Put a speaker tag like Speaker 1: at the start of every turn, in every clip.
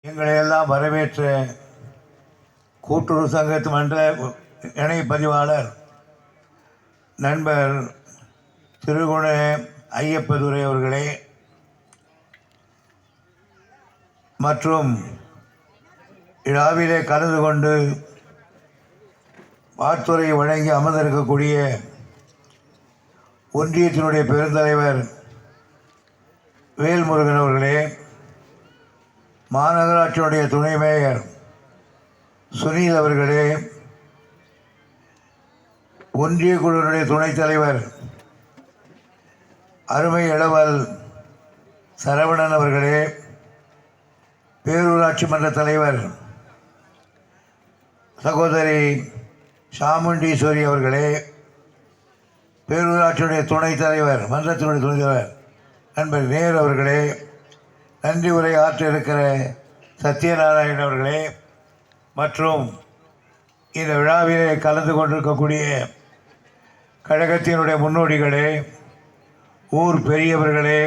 Speaker 1: எங்களை எல்லாம் வரவேற்ற கூட்டுறவு சங்கத்து மன்ற இணை பதிவாளர் நண்பர் திருகுண ஐயப்பதுரை அவர்களே மற்றும் விழாவிலே கலந்து கொண்டு வாழ்த்துறை வழங்கி அமர்ந்திருக்கக்கூடிய ஒன்றியத்தினுடைய பெருந்தலைவர் வேல்முருகன் அவர்களே, மாநகராட்சியினுடைய துணை மேயர் சுனில் அவர்களே, ஒன்றிய குழுவினுடைய துணைத் தலைவர் அருமை இளவல் சரவணன் அவர்களே, பேரூராட்சி மன்ற தலைவர் சகோதரி சாமுண்டீஸ்வரி அவர்களே, பேரூராட்சியுடைய துணைத் தலைவர் மன்றத்தினுடைய துணைத் தலைவர் நண்பர் நேரு அவர்களே, நன்றி உரை ஆற்ற இருக்கிற சத்யநாராயணன் அவர்களே மற்றும் இந்த விழாவிலே கலந்து கொண்டிருக்கக்கூடிய கழகத்தினுடைய முன்னோடிகளே, ஊர் பெரியவர்களே,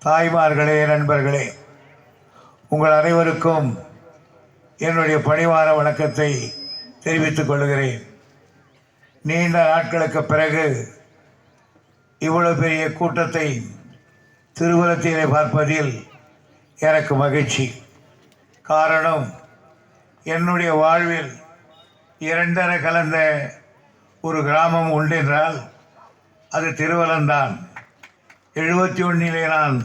Speaker 1: தாய்மார்களே, நண்பர்களே, உங்கள் அனைவருக்கும் என்னுடைய பணிவான வணக்கத்தை தெரிவித்துக் கொள்கிறேன். நீண்ட நாட்களுக்கு பிறகு இவ்வளவு பெரிய கூட்டத்தை திருவலத்திலே பார்ப்பதில் எனக்கு மகிழ்ச்சி. காரணம், என்னுடைய வாழ்வில் இரண்டரை கலந்த ஒரு கிராமம் உண்டென்றால் அது திருவலம்தான். 71 நான்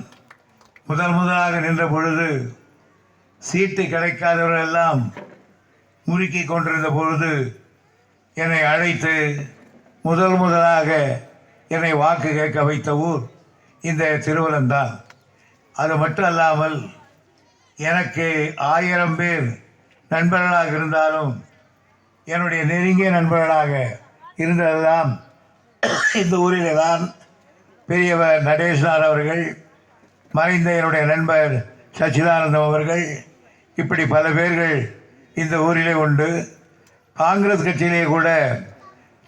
Speaker 1: முதலாக நின்ற பொழுது சீட்டு கிடைக்காதவர்களெல்லாம் முறுக்கி கொண்டிருந்த பொழுது என்னை அழைத்து முதலாக என்னை வாக்கு கேட்க வைத்த ஊர் இந்த திருவலம்தான். அது மட்டும் அல்லாமல் எனக்கு 1000 பேர் நண்பர்களாக இருந்தாலும் என்னுடைய நெருங்கிய நண்பர்களாக இருந்ததெல்லாம் இந்த ஊரிலே தான். பெரியவர் நடேசனார் அவர்கள், மறைந்த என்னுடைய நண்பர் சச்சிதானந்தம் அவர்கள், இப்படி பல பேர்கள் இந்த ஊரிலே உண்டு. காங்கிரஸ் கட்சியிலே கூட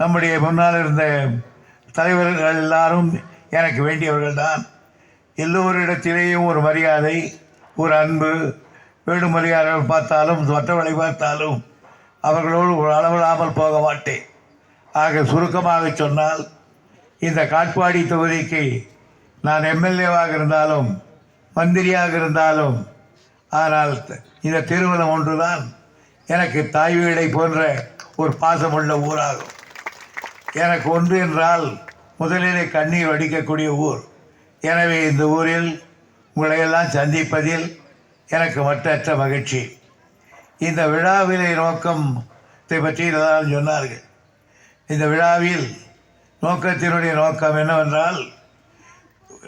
Speaker 1: நம்முடைய முன்னால் இருந்த தலைவர்கள் எல்லாரும் எனக்கு வேண்டியவர்கள் தான். எல்லோரிடத்திலேயும் ஒரு மரியாதை, ஒரு அன்பு, வேடுமரியாதைகள் பார்த்தாலும் மற்றவர்களை பார்த்தாலும் அவர்களோடு ஒரு அளவில்லாமல் போக மாட்டேன். ஆக சுருக்கமாக சொன்னால், இந்த காட்பாடி தொகுதிக்கு நான் எம்எல்ஏவாக இருந்தாலும் மந்திரியாக இருந்தாலும், ஆனால் இந்த திருவலம் ஒன்றுதான் எனக்கு தாய் வீடை போன்ற ஒரு பாசமுள்ள ஊராகும். எனக்கு ஒன்று என்றால் முதலிலே கண்ணீர் வடிக்கக்கூடிய ஊர். எனவே இந்த ஊரில் உங்களையெல்லாம் சந்திப்பதில் எனக்கு மற்றற்ற மகிழ்ச்சி. இந்த விழாவிலே நோக்கத்தை பற்றி தான் சொன்னார்கள். இந்த விழாவில் நோக்கத்தினுடைய நோக்கம் என்னவென்றால்,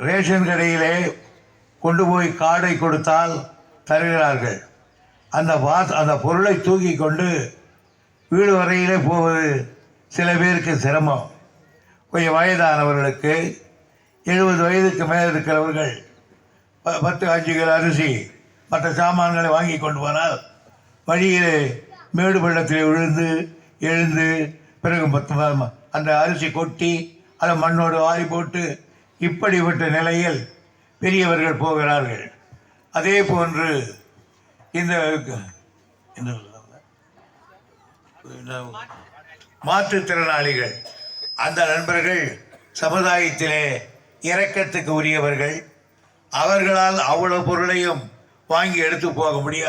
Speaker 1: ரேஷன் கடையிலே கொண்டு போய் கார்டை கொடுத்தால் தருகிறார்கள். அந்த பொருளை தூக்கி கொண்டு வீடு வரையிலே போவது சில பேருக்கு சிரமம். கொஞ்சம் வயதானவர்களுக்கு, 70 வயதுக்கு மேலே இருக்கிறவர்கள் 10-5 கிலோ அரிசி மற்ற சாமான்களை வாங்கி கொண்டு போனால் வழியிலே மேடு பள்ளத்திலே எழுந்து பிறகு அந்த அரிசி கொட்டி அதை மண்ணோடு வாரி போட்டு இப்படிப்பட்ட நிலையில் பெரியவர்கள் போகிறார்கள். அதே போன்று இந்த மாற்றுத்திறனாளிகள், அந்த நண்பர்கள் சமுதாயத்திலே இரக்கத்துக்கு உரியவர்கள். அவர்களால் அவ்வளவு பொருளையும் வாங்கி எடுத்து போக முடியாது.